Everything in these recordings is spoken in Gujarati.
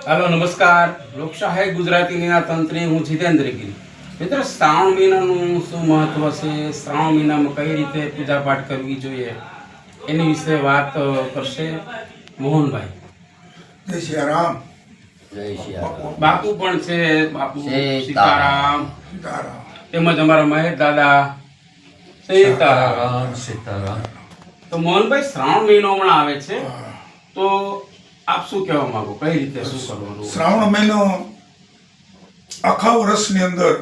हेलो नमस्कार लोकशाही गुजरातीना तंत्री हूँ जितेन्द्र गिरी। मित्र श्रावण महीनाનું શું મહત્વ છે, શ્રાવણ મહિનામાં કઈ રીતે પૂજા પાઠ કરવી જોઈએ એની વિશે વાત કરશે મોહનભાઈ। જય સિયારામ। બાપુ પણ છે, બાપુ સીતારામ સીતારામ। તેમજ અમારા મહેશ દાદા સીતારામ। સીતારામ। તો મોહનભાઈ શ્રાવણ મહિનો હમણાં આવે છે તો આપ શું કહેવા માંગો, કઈ રીતે શું કરવાનું? શ્રાવણ મહિનો આખા વર્ષની અંદર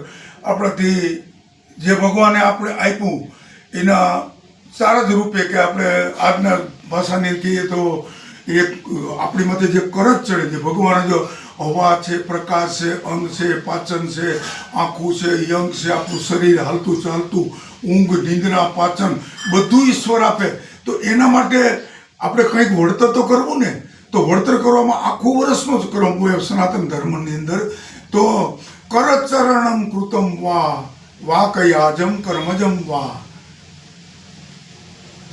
આપણાથી જે ભગવાને આપણે આપ્યું એના સારા જ રૂપે કે આપણે આજના ભાષાની કહીએ તો એક આપણી મતે જે કરજ ચડે છે ભગવાને જો હવા છે, પ્રકાશ છે, અંગ છે, પાચન છે, આંખું છે, યંગ છે, આપણું શરીર હાલતું ચાલતું, ઊંઘ, નિંદ્રા, પાચન બધું ઈશ્વર આપે તો એના માટે આપણે કંઈક વળતર તો કરવું ને। તો વળતર કરવામાં આખું વર્ષનો જ ક્રમ હોય સનાતન ધર્મની અંદર। તો કરચરણમ કૃતમ વા કયાજમ કર્મજમ વા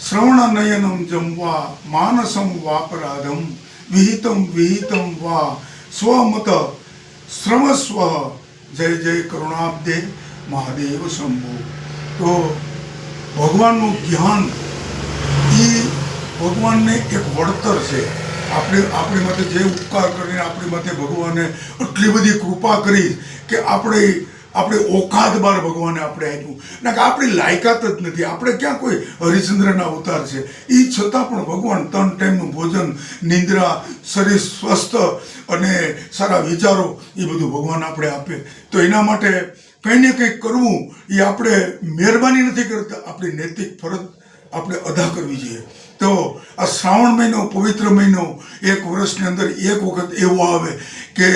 શ્રવણ નયનમ જમ વા માનસમ વાપરાધમ વિહિતમ વા સ્વમત શ્રમસ્વ જય જય કરુણાબ્દે મહાદેવ શંભુ। તો ભગવાનનું જ્ઞાન એ ભગવાનને એક વળતર છે। આપણી માટે જે ઉપકાર કરીને આપણી માટે ભગવાને એટલી બધી કૃપા કરી કે આપણે ઓકાત બાર ભગવાને આપણે આપ્યું ને કે આપણી લાયકાત જ નથી। આપણે ક્યાં કોઈ હરિશ્ચંદ્રના અવતાર છે, એ છતાં પણ ભગવાન 3 ટાઈમનું ભોજન, નિંદ્રા, શરીર સ્વસ્થ અને સારા વિચારો એ બધું ભગવાન આપણે આપે। તો એના માટે કંઈ ને કંઈક કરવું એ આપણે મહેરબાની નથી કરતા, આપણી નૈતિક ફરજ આપણે અદા કરવી જોઈએ। તો આ શ્રાવણ મહિનો પવિત્ર મહિનો એક વર્ષની અંદર એક વખત એવો આવે કે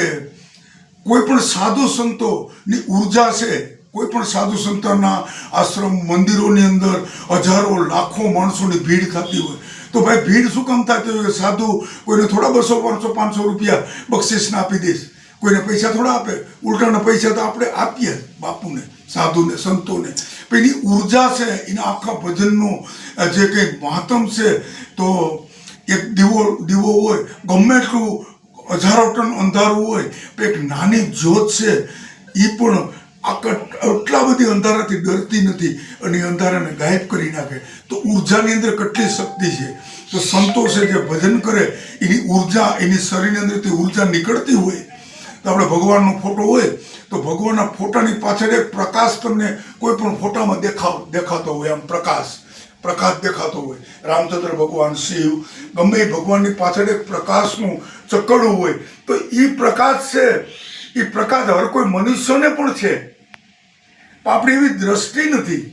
કોઈ પણ સાધુ સંતોની ઉર્જા છે, કોઈ પણ સાધુ સંતોના આશ્રમ મંદિરોની અંદર હજારો લાખો માણસોની ભીડ થતી હોય તો ભાઈ ભીડ શું કામ થતી હોય? સાધુ કોઈને થોડા 200, 400, 500 રૂપિયા બક્ષિસને આપી દઈશ, કોઈને પૈસા થોડા આપે, ઉલટાના પૈસા તો આપણે આપીએ સાધુને, સાધુને, સંતોને। પણ એની ઉર્જા છે, એના આખા ભજનનો જે કંઈ મહાત્મ છે, તો એક દીવો હોય ગમે એટલું હજારો ટન અંધારું હોય પણ એક નાની જ્યોત છે એ પણ આટલા બધી અંધારાથી ડરતી નથી અને એ અંધારાને ગાયબ કરી નાખે। તો ઉર્જાની અંદર કેટલી શક્તિ છે। તો સંતો છે જે ભજન કરે એની ઉર્જા, એની શરીરની અંદરથી ઉર્જા નીકળતી હોય તો આપણે ભગવાનનો ફોટો હોય તો ભગવાનના ફોટાની પાછળ એક પ્રકાશ તમને કોઈ પણ ફોટામાં દેખાતો હોય, આમ પ્રકાશ દેખાતો હોય। રામચંદ્ર ભગવાન, શિવ, ગમે એ ભગવાનની પાછળ એક પ્રકાશનું ચક્કડું હોય તો એ પ્રકાશ છે, એ પ્રકાશ હર કોઈ મનુષ્યને પણ છે પણ આપણી એવી દ્રષ્ટિ નથી।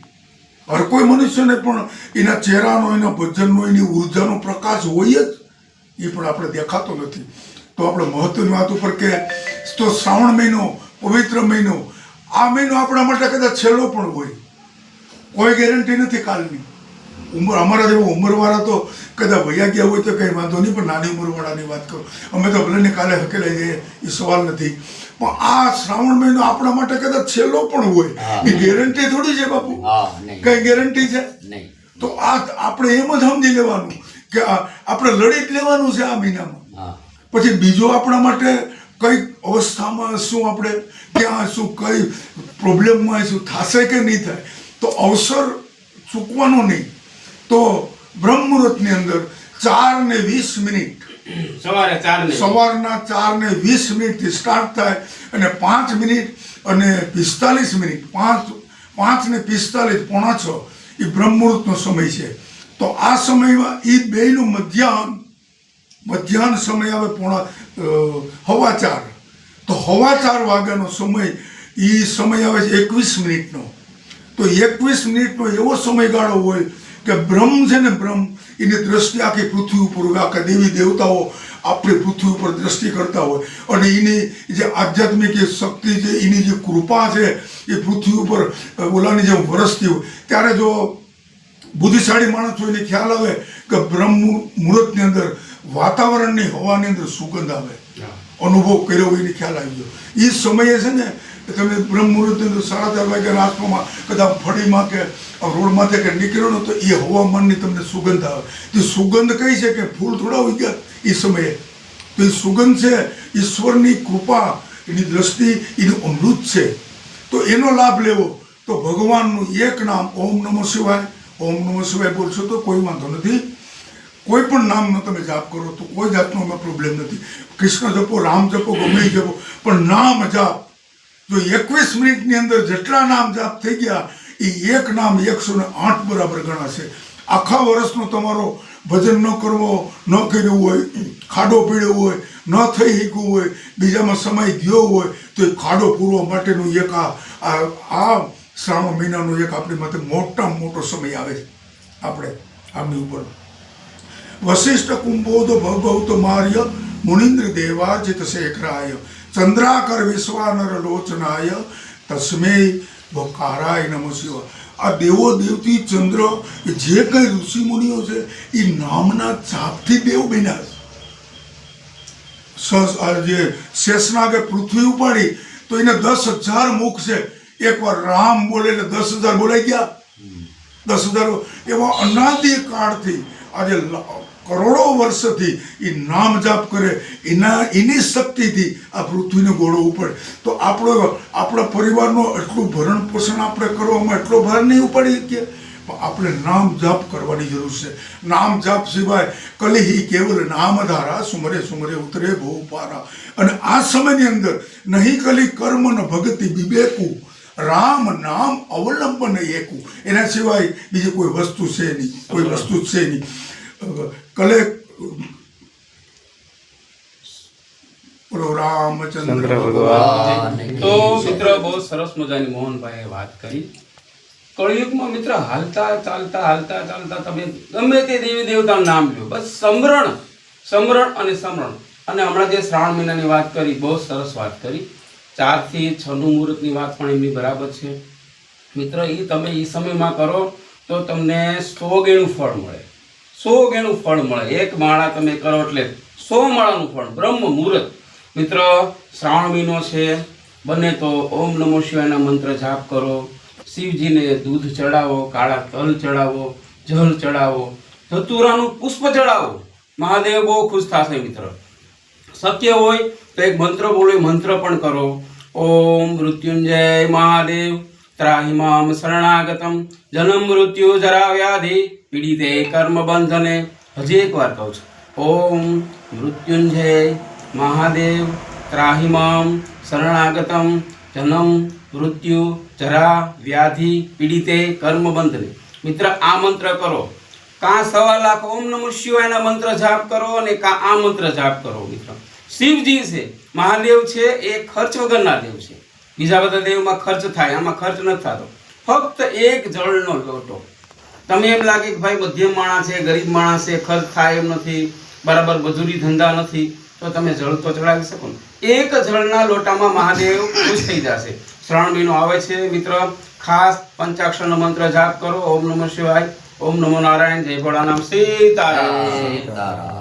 હર કોઈ મનુષ્યને પણ એના ચહેરાનો, એના ભજનનો, એની ઉર્જાનો પ્રકાશ હોય જ, એ પણ આપણે દેખાતો નથી। તો આપણે મહત્વની વાત ઉપર કે તો શ્રાવણ મહિનો પવિત્ર મહિનો, આ મહિનો આપણા માટે કદાચ છેલ્લો પણ હોય, કોઈ ગેરંટી નથી કાલની। અમારા જેવા ઉંમરવાળા તો કદાચ વૈયા ગયા હોય તો કંઈ વાંધો નહીં, પણ નાની ઉંમરવાળાની વાત કરું, અમે તો ભલે કાલે હકેલાઈ જઈએ એ સવાલ નથી, પણ આ શ્રાવણ મહિનો આપણા માટે કદાચ છેલ્લો પણ હોય, એ ગેરંટી થોડી છે બાપુ? કઈ ગેરંટી છે? તો આ આપણે એમ જ સમજી લેવાનું કે આપણે લડી જ લેવાનું છે આ મહિનામાં। પછી બીજો આપણા માટે કઈ અવસ્થામાં શું, આપણે ક્યાં શું, કઈ પ્રોબ્લેમમાં શું થશે કે નહીં થાય, તો અવસર ચૂકવાનો નહીં। તો બ્રહ્મ મુહૂર્તની અંદર 4:20 સવારના 4:20 સ્ટાર્ટ થાય અને 5 મિનિટ અને 45 મિનિટ, 5:45 પોણા 6 એ બ્રહ્મ મુહૂર્તનો સમય છે। તો આ સમયમાં એ બેયનું મધ્યાહન સમય આવે 4:15। તો 4:15 વાગ્યાનો સમય, એ સમય આવે છે 21 મિનિટનો। તો 21 મિનિટનો એવો સમયગાળો હોય કે બ્રહ્મ છે ને, બ્રહ્મ એની દ્રષ્ટિ આખી પૃથ્વી ઉપર હોય, આખા દેવી દેવતાઓ આપણી પૃથ્વી ઉપર દ્રષ્ટિ કરતા હોય અને એની જે આધ્યાત્મિક શક્તિ છે, એની જે કૃપા છે એ પૃથ્વી ઉપર ઓલાની જેમ વરસતી હોય। ત્યારે જો બુદ્ધિશાળી માણસ હોય એને ખ્યાલ આવે કે બ્રહ્મ મુહૂર્તની અંદર વાતાવરણની હવાની અંદર સુગંધ આવે, અનુભવ કર્યો હોય એને ખ્યાલ આવી ગયો। એ સમયે છે ને તમે બ્રહ્મ મુહૂર્તની અંદર 4:30 વાગ્યાના આસપાસમાં કદાચ ફળીમાં કે રોડમાંથી કે નીકળ્યો ને તો એ હવામાનની તમને સુગંધ આવે। તે સુગંધ કઈ છે કે ફૂલ થોડા ઉગ્યા એ સમયે, તો તો એ સુગંધ છે ઈશ્વરની કૃપા, એની દ્રષ્ટિ, એનું અમૃત છે. તો એનો લાભ લેવો તો ભગવાનનું એક નામ ઓમ નમઃ શિવાય. ઓમ નમઃ શિવાય બોલશો તો કોઈ વાંધો નથી. કોઈ પણ નામનો તમે જાપ કરો તો કોઈ જાતનો એમાં પ્રોબ્લેમ નથી. કૃષ્ણ જપો, રામ જપો, ગમે એ જપો, પણ નામ જાપ જો 21 મિનિટની અંદર જેટલા નામ જાપ થઈ ગયા એ એક નામ 108 બરાબર ગણાશે. આખા વર્ષનો તમારો ભજન ન કરવો, ન કર્યું હોય, ખાડો પીડ્યો હોય, ન થઈ શક્યું હોય, બીજામાં સમય ગયો હોય તો એ ખાડો પૂરવા માટેનું એક આ શ્રાવણ મહિનાનો એક આપણી માટે મોટામાં મોટો સમય આવે છે. આપણે આમની ઉપર વશિષ્ઠ કુંભોદ ભગવત માર્ય મુનિન્દ્ર દેવાર્જિત શેખરાય ચંદ્રાકર વિશ્વાનર લોચનાય તસ્મે વકારાય નમઃ શિવાય. આ દેવો દેવતી ચંદ્ર જે કઈ ઋષિ મુનિઓ છે એ નામના જાપથી દેવ બન્યા છે. જે શેષનાગે પૃથ્વી ઉપાડી તો એને 10,000 મુખ છે. એકવાર રામ બોલે એટલે 10,000 બોલાઈ ગયા. 10,000 એવા અનાદિ કાળથી આજે કરોડો વર્ષથી એ નામ જાપ કરે, એની શક્તિથી આ પૃથ્વીને ગોળો ઉપડે. તો આપણા પરિવારનો એટલું ભરણ પોષણ આપણે કરવામાં એટલો ભાર નહીં ઉપાડી શકીએ, પણ આપણે નામ જાપ કરવાની જરૂર છે. નામ જાપ સિવાય કલિહિ કેવલ નામધારા સુમરે સુમરે ઉતરે બહુ પારા. અને આ સમયની અંદર નહીં કલી કર્મ ન ભક્તિ વિવેકું, રામ નામ અવલંબન એકું. એના સિવાય બીજી કોઈ વસ્તુ છે નહીં, કોઈ વસ્તુ જ છે નહીં. કલે રામચંદ્ર ભગવાન. તો મિત્ર બહુ સરસ મજાની મોહનભાઈએ વાત કરી. કળિયુગમાં મિત્ર હાલતા ચાલતા તમે ગમે તે દેવી દેવતાનું નામ લો, બસ સમરણ અને સમરણ. અને હમણાં જે શ્રાવણ મહિનાની વાત કરી, બહુ સરસ વાત કરી. 4 થી 6 નું મુહૂર્તની વાત પણ એમની બરાબર છે. મિત્ર એ તમે એ સમયમાં કરો તો તમને 100 ગણું ફળ મળે. 100 ગણું ફળ મળે. એક માળા તમે કરો એટલે 100 માળાનું ફળ. બ્રહ્મ મુહૂર્ત. મિત્ર શ્રાવણ મહિનો છે, બને તો ઓમ નમઃ શિવાયના મંત્ર જાપ કરો. શિવજીને દૂધ ચડાવો, કાળા તલ ચડાવો, જલ ચડાવો, ધતુરાનું પુષ્પ ચડાવો. મહાદેવ બહુ ખુશ થશે મિત્ર. શક્ય હોય તો એક મંત્ર બોલો, મંત્ર પણ કરો. ઓમ મૃત્યુંજય મહાદેવ ત્રાહિમામ શરણાગતમ જન્મ મૃત્યુ જરા વ્યાધિ પીડિતે કર્મ બંધને. હજી એક વાર કહું છું. ઓમ મૃત્યુંજય મહાદેવ ત્રાહિમામ શરણાગતમ જન્મ મૃત્યુ જરા વ્યાધિ પીડિતે કર્મ બંધને. મિત્ર આ મંત્ર કરો. કાં 1.25 લાખ ઓમ નમઃ શિવાયના મંત્ર જાપ કરો અને કાં આ મંત્ર જાપ કરો. મિત્ર શિવજી છે, મહાદેવ છે, એ ખર્ચ વગરના દેવ છે. બીજા બધા દેવમાં ખર્ચ થાય, આમાં ખર્ચ નથી થતો. ફક્ત એક જળનો લોટો. તમે એમ લાગે કે ભાઈ મધ્યમ માણસ છે, ગરીબ માણસ છે, ખર્ચ થાય એમ નથી, બરાબર મજૂરી ધંધા નથી, તો તમે જળ તો ચડાવી શકો ને. એક જળના લોટામાં મહાદેવ ખુશ થઈ જશે. શ્રાવણ મહિનો આવે છે મિત્ર, ખાસ પંચાક્ષરનો મંત્ર જાપ કરો. ઓમ નમઃ શિવાય, ઓમ નમો નારાયણ, જય ભોળાનાથ, સીતારામ.